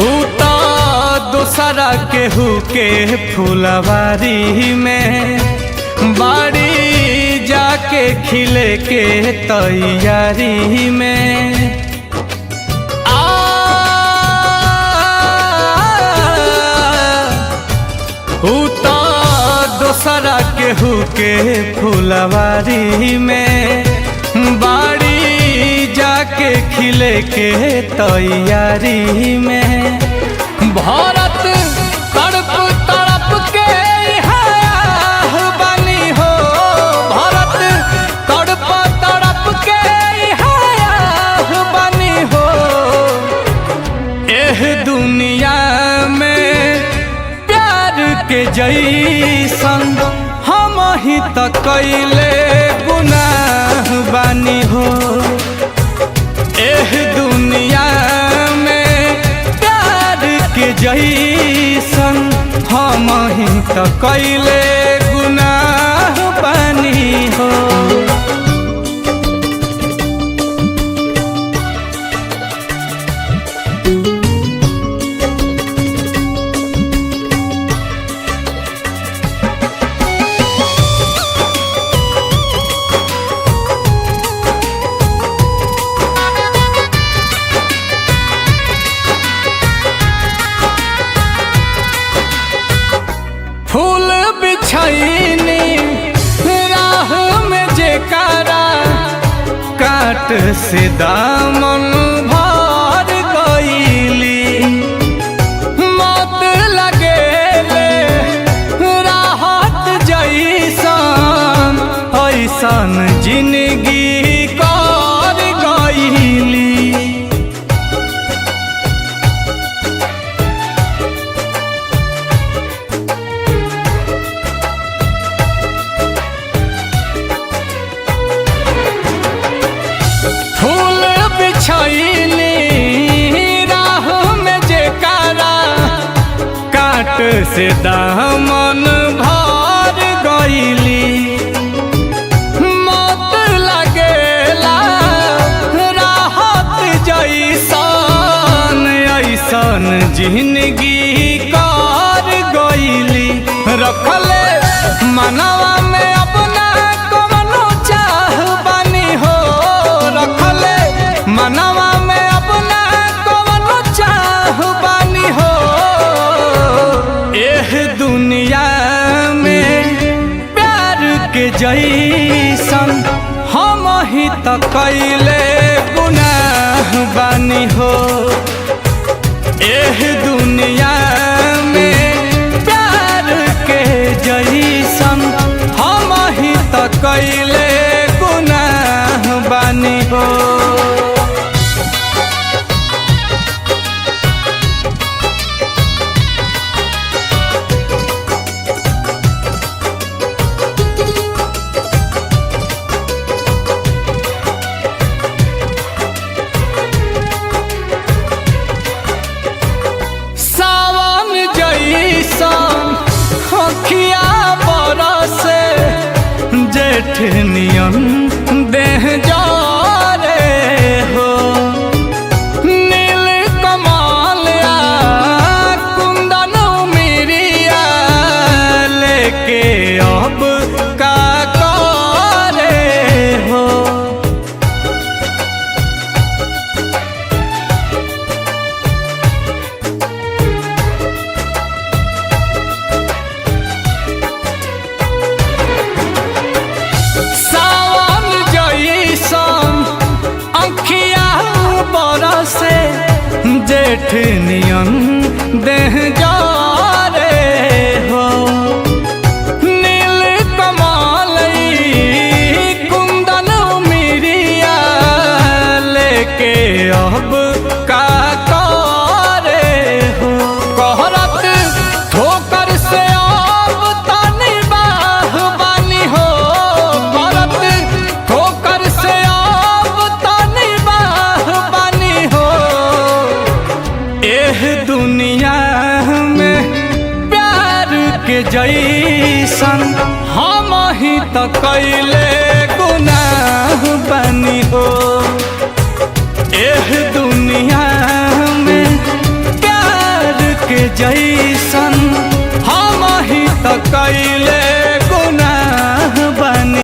उता दूसरा केहू के फुलवारी में बाड़ी जाके खिले के तैयारी में उता दूसरा केहू के फुलवारी में बाड़ी जाके खिले के तैयारी में भारत तड़प तड़प के बनी हो भारत तड़प तड़प के बनी हो एह दुनिया में प्यार के जैसन हम ही त कैले गुनाह बानी हो एह दुनिया में प्यार के जैसन हम ही त कैले गुनाह बानी हो। फूल बिछैनी राह में जेकारा काट से दामन भर गईली मौत लगेले राहत जैसन ऐसन जिंदगी कर गईली फूल बिछैनी राह में जेकारा काट से दामन भर गईली मौत लगेला राहत जैसन ऐसन जिंदगी कर गईली रखले मनवा में अपना कवनो चाह बानी हो रखले मनवा में अपना कवनो चाह बानी हो एह दुनिया में प्यार के जैसन हम ही त कैले गुनाह बानी हो एह दुनिया में प्यार के जैसन हम ही त कैले गुनाह बानी हो। सावन जैसन अखिया बरसे जेठ नियन देह जारे हो नील कमलिया कुंदन मिरिया लेके अब का करे हो सावन जैसन अखिया बरसे जेठ नियन देह जारे हो नील कमलई कुंदन मिरिया लेके अब का करे हो कहरत ठोकर से अब तनी बाह बानी हो करत ठोकर से अब तनी बाह बानी हो एह दुनिया में प्यार के जैसन हम ही त कैले गुनाह बानी हो एह दुनिया में प्यार जैसन हम ही त कैले